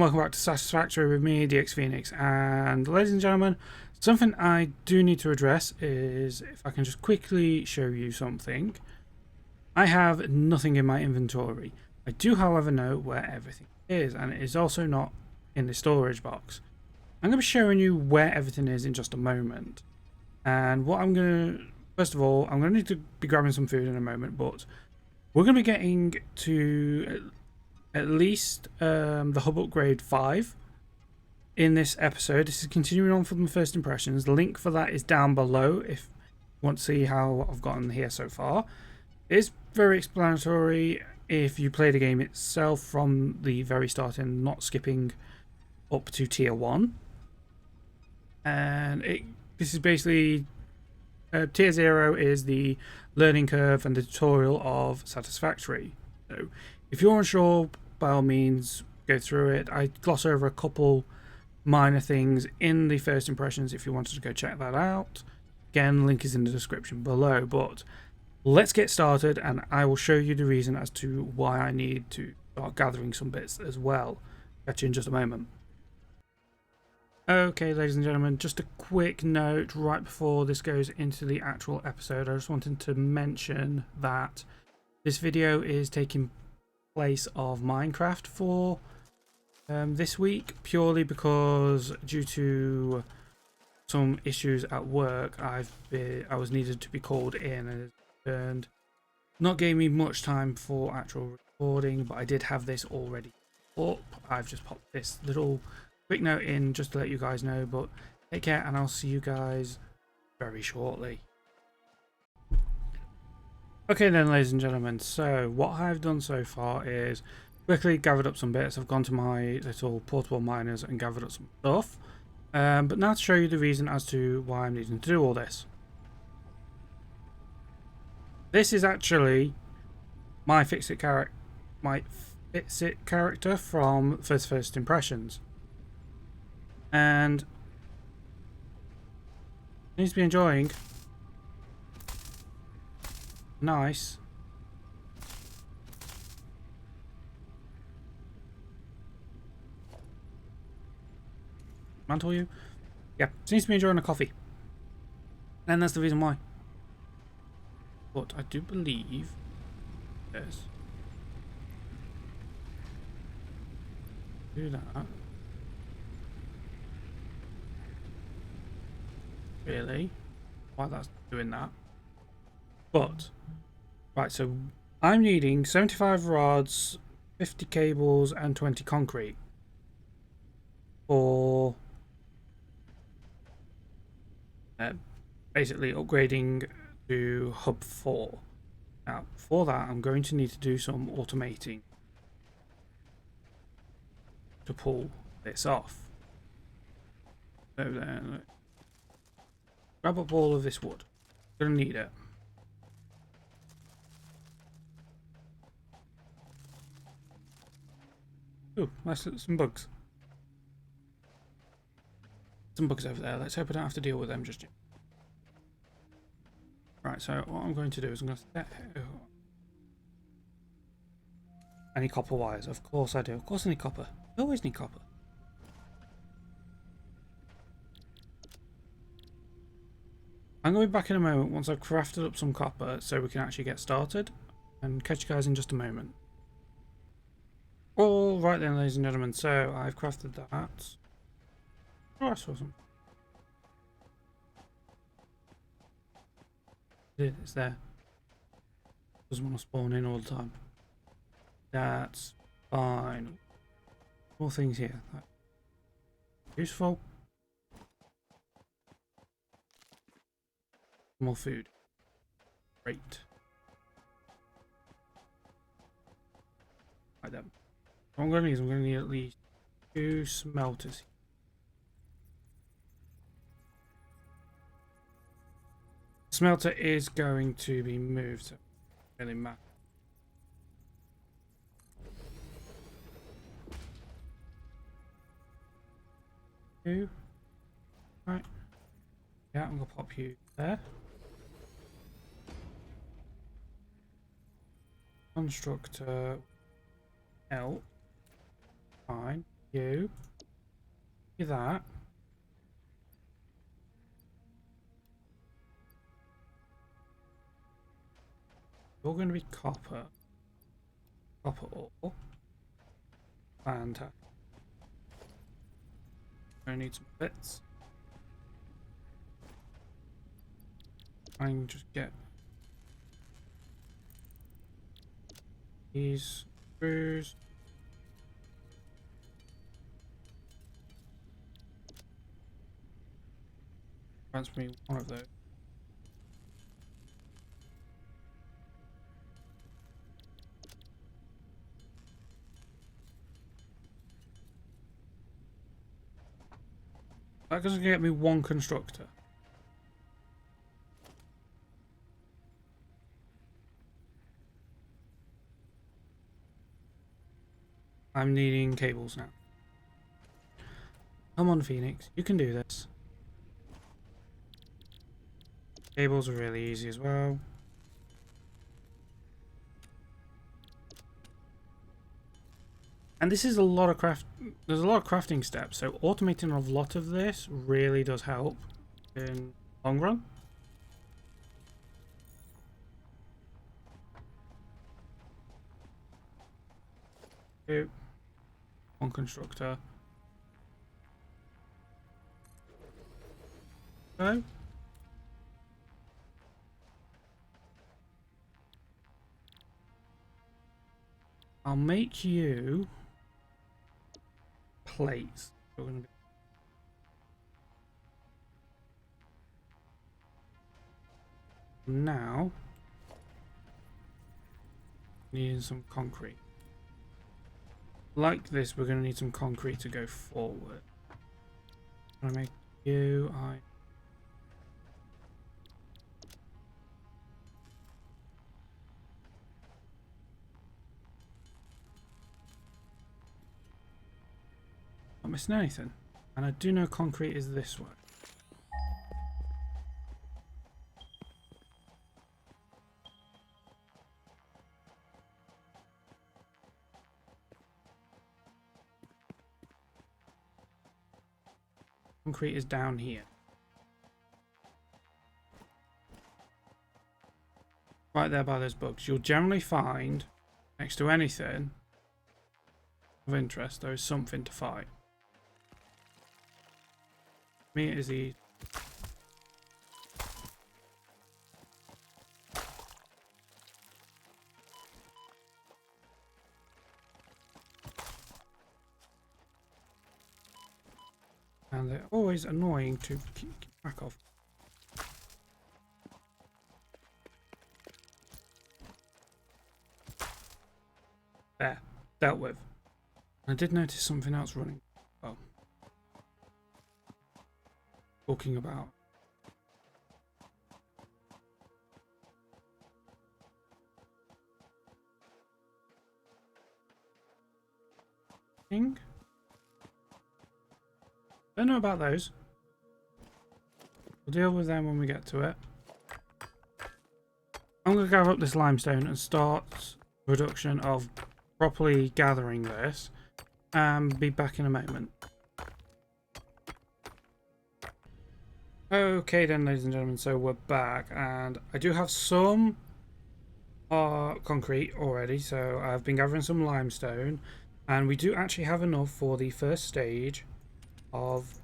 and welcome back to Satisfactory with me, DX Phoenix. And ladies and gentlemen, something I do need to address is, if I can just quickly show you something. I have nothing in my inventory. I do, however, know where everything is, and it is also not in the storage box. I'm going to be showing you where everything is in just a moment. And what I'm going to, first of all, I'm going to need to be grabbing some food in a moment, but we're going to be getting to at least the hub upgrade 5 in this episode. This is continuing on from the first impressions. The link for that is down below if you want to see how I've gotten here so far. It's very explanatory if you play the game itself from the very start and not skipping up to tier 1. And this is basically tier 0 is the learning curve and the tutorial of Satisfactory. So if you're unsure, by all means go through it. I gloss over a couple minor things in the first impressions if you wanted to go check that out. Again, link is in the description below, but let's get started and I will show you the reason as to why I need to start gathering some bits as well. Catch you in just a moment. Okay, ladies and gentlemen, just a quick note right before this goes into the actual episode. I just wanted to mention that this video is taking place of Minecraft for this week, purely because due to some issues at work, I was needed to be called in, and not gave me much time for actual recording, but I did have this already up. I've just popped this little quick note in just to let you guys know, but take care and I'll see you guys very shortly. Okay then, ladies and gentlemen, so what I've done so far is quickly gathered up some bits. I've gone to my little portable miners and gathered up some stuff, but now to show you the reason as to why I'm needing to do all this. This is actually my Fix-It character from first impressions. And needs to be enjoying nice mantle you. Yeah, seems to be enjoying a coffee. And that's the reason why. But I do believe yes. Do that. Really? Why that's doing that? But right, so I'm needing 75 rods, 50 cables, and 20 concrete for basically upgrading to hub 4. Now, for that, I'm going to need to do some automating to pull this off. So then, grab up all of this wood. Gonna need it. Ooh, nice, some bugs. Some bugs over there. Let's hope I don't have to deal with them just yet. Right, so what I'm going to do is I'm going to set any copper wires. Of course I do. Of course I need copper. I always need copper. I'm going to be back in a moment once I've crafted up some copper so we can actually get started, and catch you guys in just a moment. Alright then, ladies and gentlemen, so I've crafted that. Oh, I saw some. It's there. Doesn't want to spawn in all the time. That's fine. More things here. That's useful. More food. Great. Right then. What I'm going to need at least 2 smelters. Smelter is going to be moved, so it really matters. Two. Right. Yeah, I'm gonna pop you there. Constructor L. Fine. you. Do that. You're going to be copper. Copper ore. Fantastic. I need some bits. I can just get these screws. Transfer me one of those. That doesn't get me one constructor. I'm needing cables now. Come on, Phoenix. You can do this. Cables are really easy as well. And this is a lot of there's a lot of crafting steps, so automating a lot of this really does help in the long run. One constructor. Go. I'll make you plates. We're gonna be now needing some concrete. Like this, we're going to need some concrete to go forward. I'm gonna make you. Not missing anything, and I do know concrete is this way. Concrete is down here. Right there by those books. You'll generally find, next to anything of interest, there is something to fight. Me, it is the... And they're always annoying to keep track of. There, dealt with. I did notice something else running. Oh. Talking about. Thing? Don't know about those. We'll deal with them when we get to it. I'm going to gather up this limestone and start production of properly gathering this, and be back in a moment. Okay then, ladies and gentlemen, so we're back, and I do have some concrete already, so I've been gathering some limestone, and we do actually have enough for the first stage of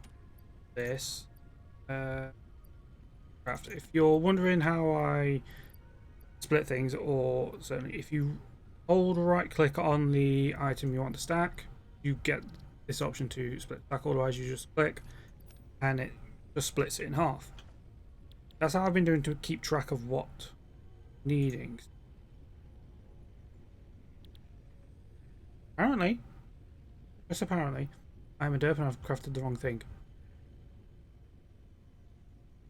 this craft. If you're wondering how I split things, or certainly if you hold right click on the item you want to stack, you get this option to split stack. Otherwise you just click and it just splits it in half. That's how I've been doing to keep track of what needing. Apparently, just apparently, I'm a derp and I've crafted the wrong thing.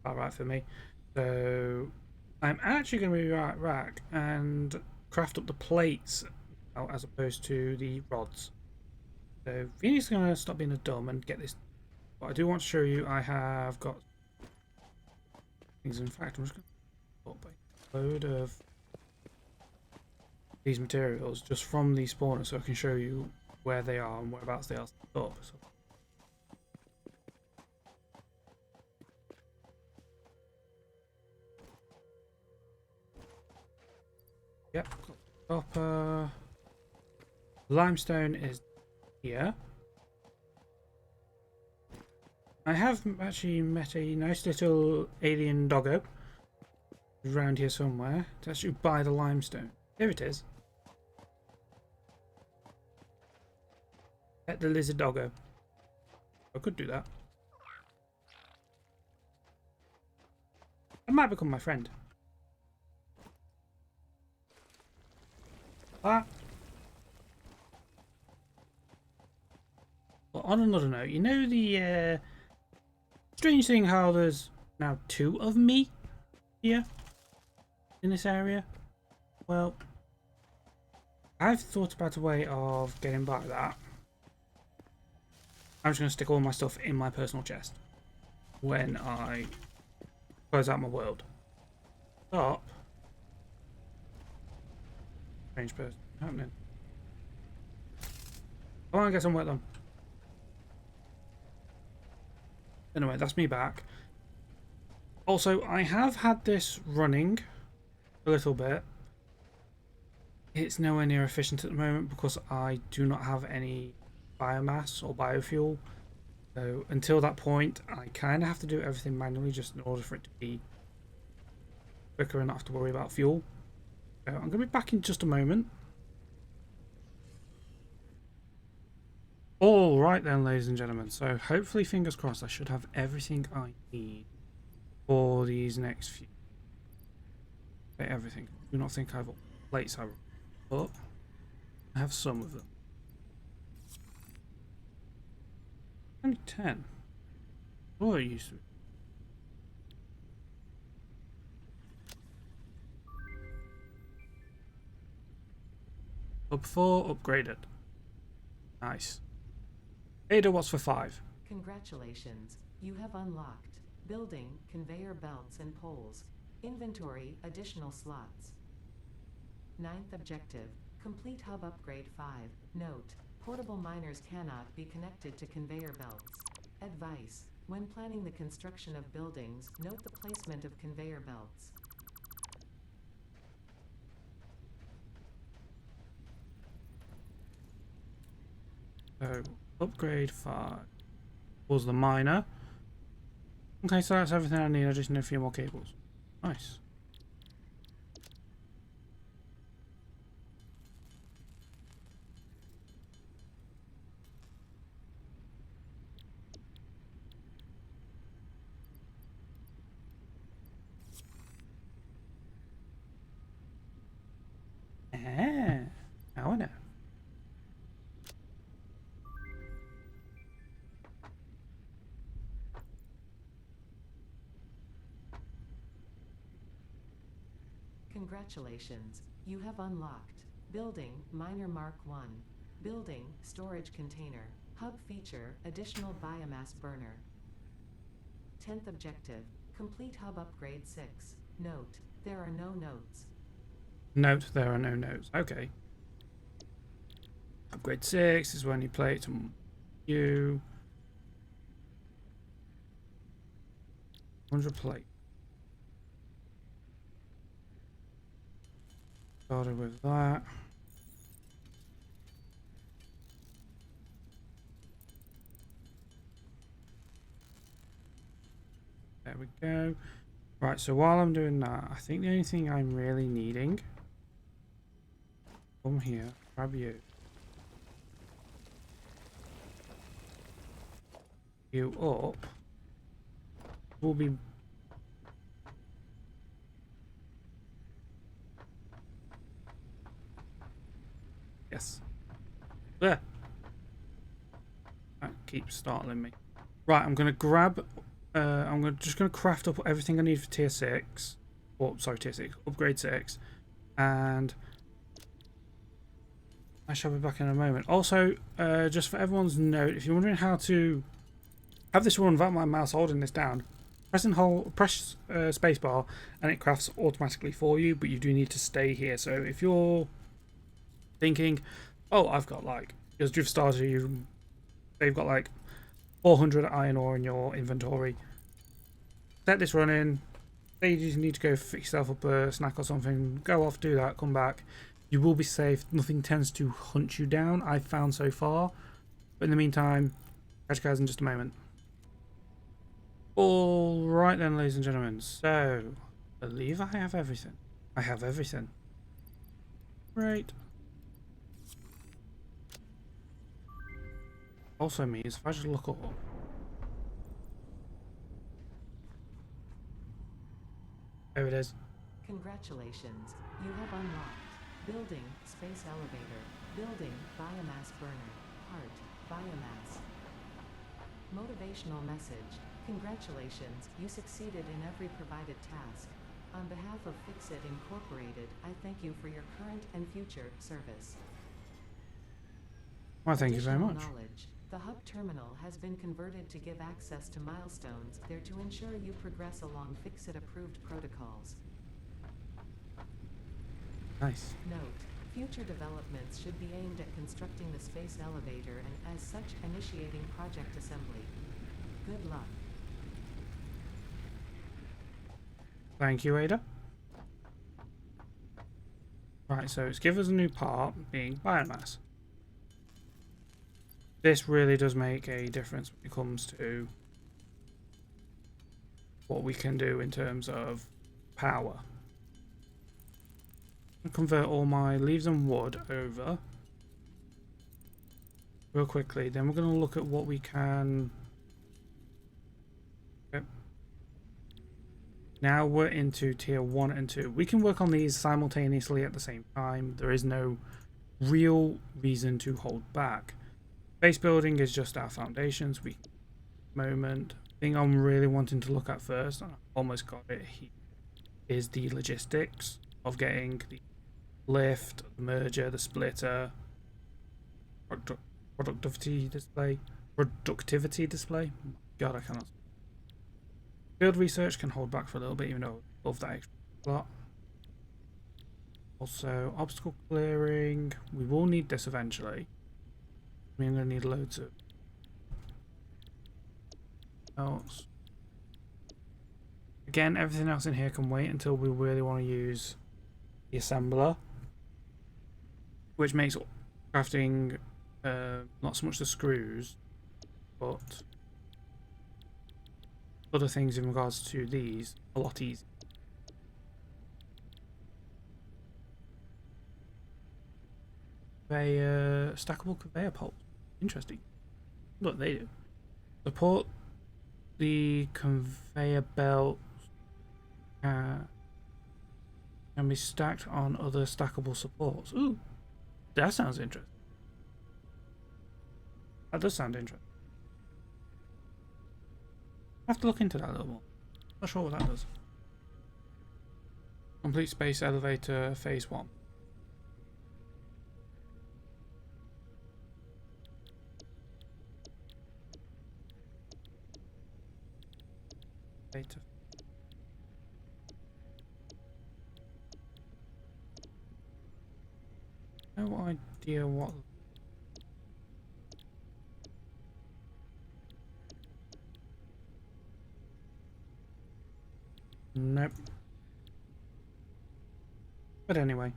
Alright for me. So I'm actually going to be right back and craft up the plates as opposed to the rods. So Phoenix is going to stop being a dumb and get this. But I do want to show you I have got things. In fact, I'm just going to put a load of these materials just from the spawner so I can show you where they are and whereabouts they are set up. So. Yep, copper. Limestone is here. I have actually met a nice little alien doggo around here somewhere. It's actually by the limestone. Here it is. Pet the lizard doggo. I could do that. I might become my friend. Ah. Well, on another note, you know the strange thing how there's now 2 of me here in this area? Well, I've thought about a way of getting by that. I'm just going to stick all my stuff in my personal chest when I close out my world. Stop. Strange person happening. Come on, get some work done. Anyway, that's me back. Also, I have had this running a little bit. It's nowhere near efficient at the moment because I do not have any biomass or biofuel. So until that point, I kind of have to do everything manually just in order for it to be quicker and not have to worry about fuel. So I'm going to be back in just a moment. Alright then, ladies and gentlemen, so hopefully, fingers crossed, I should have everything I need for these next few. Okay, everything. I do not think I have all the plates I want, but I have some of them. Only 10. Oh, it used to be. Up 4, upgraded. Nice. Ada, what's for 5? Congratulations, you have unlocked building, conveyor belts and poles. Inventory, additional slots. 9th objective, complete hub upgrade 5. Note, portable miners cannot be connected to conveyor belts. Advice, when planning the construction of buildings, note the placement of conveyor belts. So, upgrade 5 was the miner. Okay, so that's everything I need. I just need a few more cables. Nice. Now I know. Congratulations, you have unlocked building, miner Mark 1. Building, storage container. Hub feature, additional biomass burner. 10th objective, complete hub upgrade 6. Note, there are no notes. Note, there are no notes. Okay. Upgrade 6 is when you play it to you. 100 plate. Started with that. There we go. Right, so while I'm doing that, I think the only thing I'm really needing, come here, grab you. You up will be yes. There. That keeps startling me. Right, I'm gonna grab. Just gonna craft up everything I need for tier 6. Or sorry, tier 6, upgrade 6, and I shall be back in a moment. Also, just for everyone's note, if you're wondering how to have this run without my mouse holding this down, press spacebar and it crafts automatically for you, but you do need to stay here. So if you're thinking, oh, I've got like Because Drift Starter, they've got like 400 iron ore in your inventory. Set this running. Say you just need to go fix yourself up a snack or something. Go off, do that, come back. You will be safe. Nothing tends to hunt you down, I've found so far. But in the meantime, catch you guys in just a moment. Alright then, ladies and gentlemen. So, I believe I have everything. I have everything. Great. Also means if I just look up. There it is. Congratulations, you have unlocked building space elevator, building biomass burner, part biomass. Motivational message. Congratulations, you succeeded in every provided task. On behalf of Fixit Incorporated, I thank you for your current and future service. Well, thank you very Additional much. knowledge. The hub terminal has been converted to give access to milestones there to ensure you progress along Fixit-approved protocols. Nice. Note: future developments should be aimed at constructing the space elevator and, as such, initiating project assembly. Good luck. Thank you, Ada. Right, so it's give us a new part, being biomass. This really does make a difference when it comes to what we can do in terms of power. I'll convert all my leaves and wood over real quickly. Then we're going to look at what we can. Okay. Now we're into tier 1 and 2. We can work on these simultaneously at the same time. There is no real reason to hold back. Base building is just our foundations. Moment. Thing I'm really wanting to look at first, and I almost got it here, is the logistics of getting the lift, the merger, the splitter, productivity display. God, I cannot. Field research can hold back for a little bit, even though I love that extra slot. Also, obstacle clearing. We will need this eventually. I'm going to need loads of else. Again, everything else in here can wait until we really want to use the assembler, which makes crafting not so much the screws, but other things in regards to these a lot easier. Stackable conveyor poles. Interesting. Look, they do. Support the conveyor belt can be stacked on other stackable supports. Ooh, that sounds interesting. That does sound interesting. I have to look into that a little more. Not sure what that does. Complete space elevator phase 1. Data. No idea what. Nope. But anyway,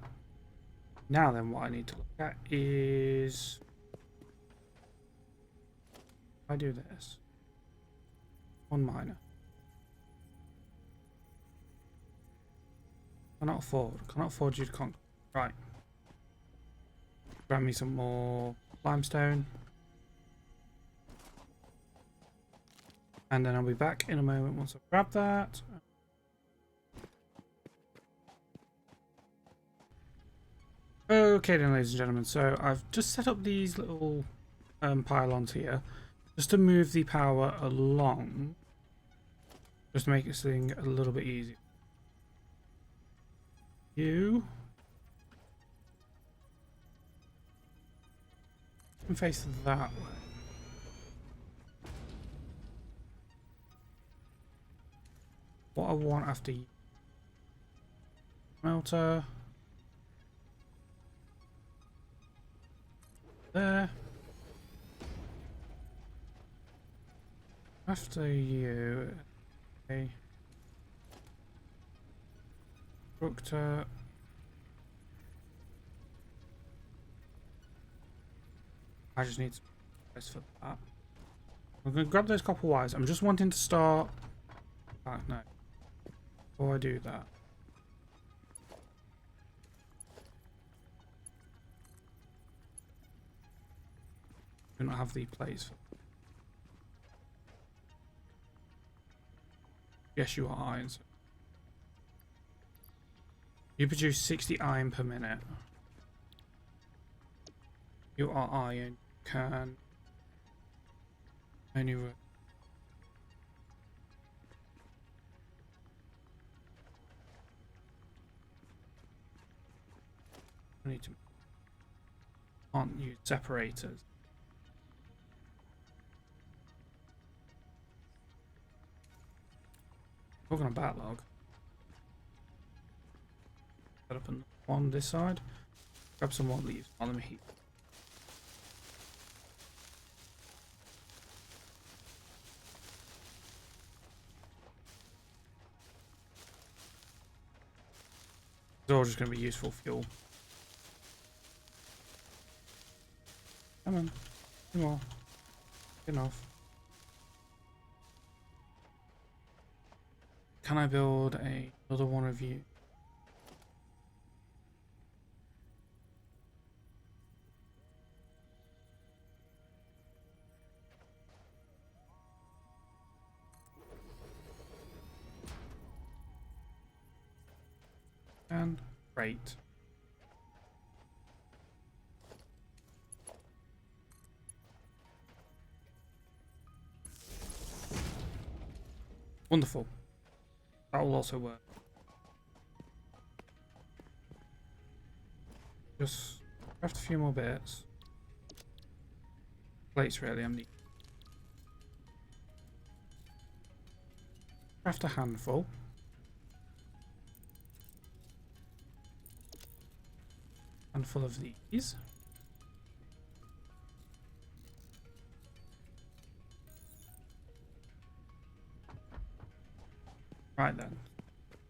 now then, what I need to look at is if I do this. One miner. Cannot afford you to conquer. Right. Grab me some more limestone. And then I'll be back in a moment once I've grabbed that. Okay then, ladies and gentlemen, so I've just set up these little pylons here just to move the power along, just to make this thing a little bit easier. You can face that way. What I want after you. Smelter. There. After you, a constructor. I just need space for that. I'm going to grab those copper wires. I'm just wanting to start. No. Before I do that. Do not have the plates for. Yes, you are iron. So you produce 60 iron per minute. You are iron. Can only. I need to. Can't use separators. Talking on backlog. Set up on this side. Grab some more leaves on them heat. It's all just going to be useful fuel. Come on. Come on. Enough. Can I build another one of you? And great. Wonderful. That will also work. Just craft a few more bits. Plates really, I'm needing. Craft a handful. Handful of these. Right then.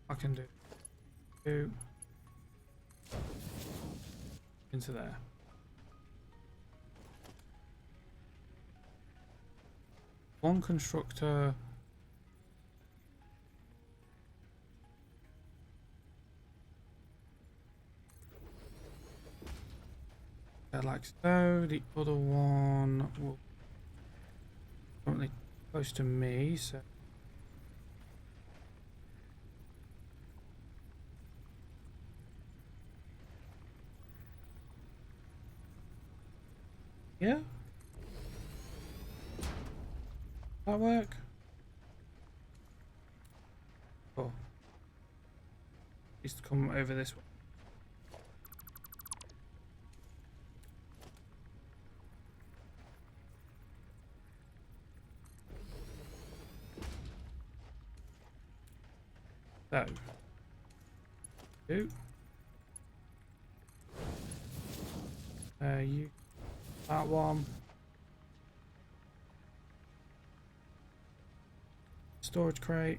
I can do two into there. One constructor. Like so. The other one will currently close to me, so yeah. That work? Cool. Needs to come over this way. So, two. You, that one. Storage crate.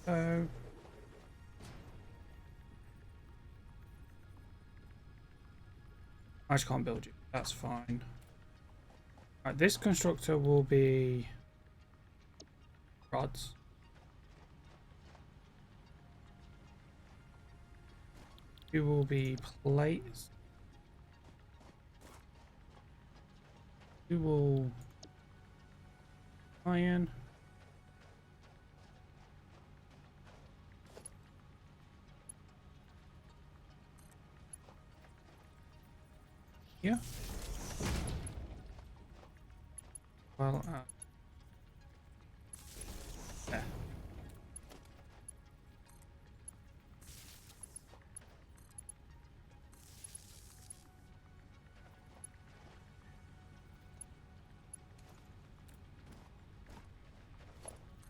So, I just can't build you. That's fine. Right, this constructor will be rods. You will be plates. You will iron. Yeah. Well, there.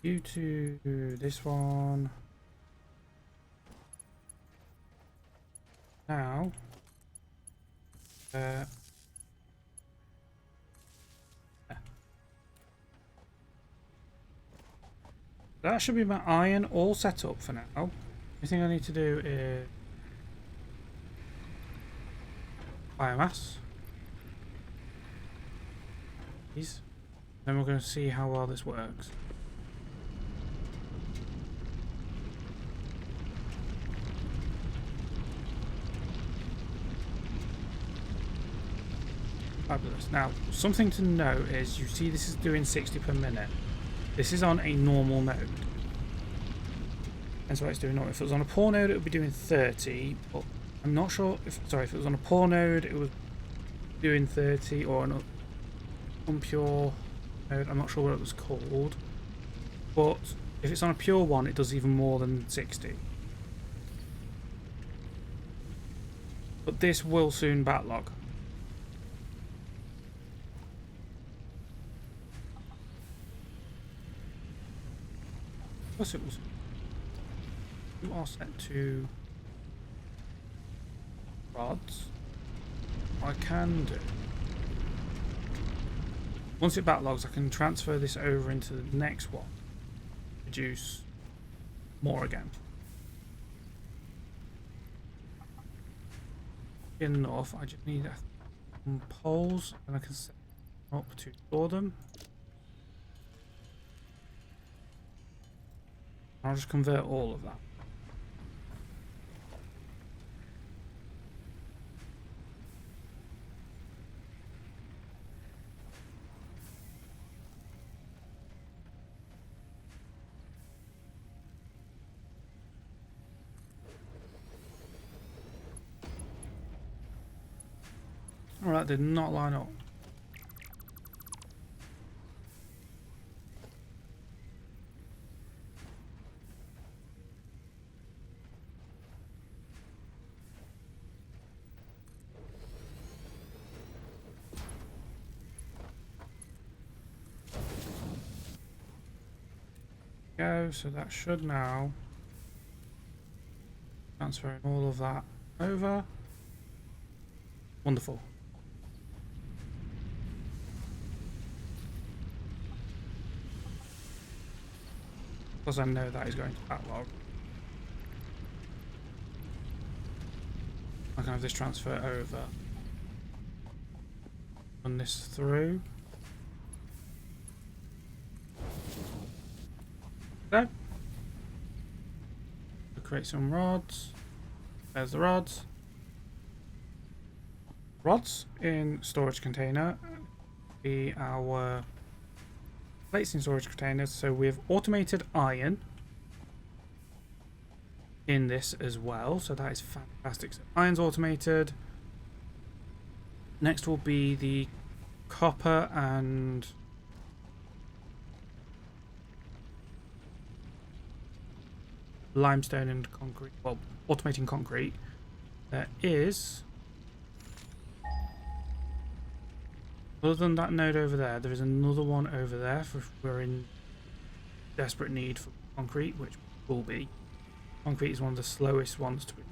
You to this one. Now. Yeah. That should be my iron all set up for now. The thing I need to do is biomass. These. Then we're going to see how well this works. Fabulous. Now, something to note is you see this is doing 60 per minute. This is on a normal mode. That's why it's doing normal. If it was on a poor node, it would be doing 30. But I'm not sure if, sorry, if it was on a poor node, it was doing 30, or an unpure node. I'm not sure what it was called. But if it's on a pure one, it does even more than 60. But this will soon backlog. Plus it was, you are set to rods. I can do, once it backlogs, I can transfer this over into the next one, produce more again. Enough. I just need some poles, and I can set them up to store them. I'll just convert all of that. Alright, did not line up. Go, so that should now transfer all of that over. Wonderful. Because I know that is going to backlog. I can have this transfer over. Run this through. There. We'll create some rods. There's the rods. Rods in storage container be our plates in storage containers. So we have automated iron in this as well. So that is fantastic. So iron's automated. Next will be the copper and limestone and concrete. Well, automating concrete. There is, other than that node over there, there is another one over there for if we're in desperate need for concrete, which will be. Concrete is one of the slowest ones to be.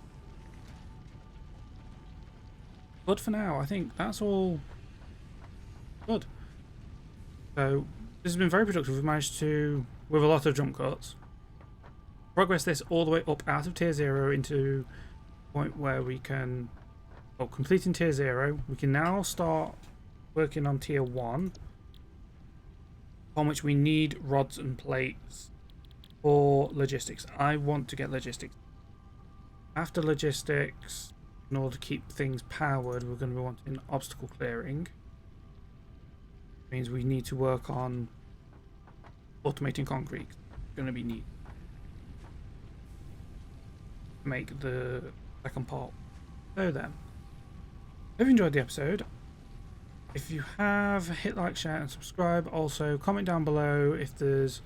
But for now, I think that's all good. So this has been very productive. We've managed to, with a lot of jump cuts, progress this all the way up out of tier 0 into a point where we can, well, completing tier 0, we can now start working on tier 1, on which we need rods and plates for logistics. I want to get logistics. After logistics, in order to keep things powered, we're going to be wanting obstacle clearing. It means we need to work on automating concrete. It's going to be neat. Make the second part. So then, if you enjoyed the episode, if you have, hit like, share and subscribe. Also comment down below if there's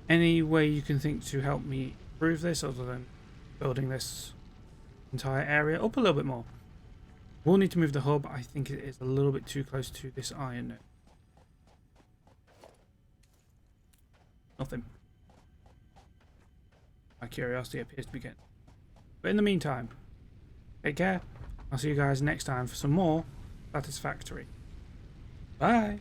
any way you can think to help me improve this other than building this entire area up a little bit more. We'll need to move the hub. I think it is a little bit too close to this iron node. Nothing. my curiosity appears to be getting. But in the meantime, take care. I'll see you guys next time for some more Satisfactory. Bye.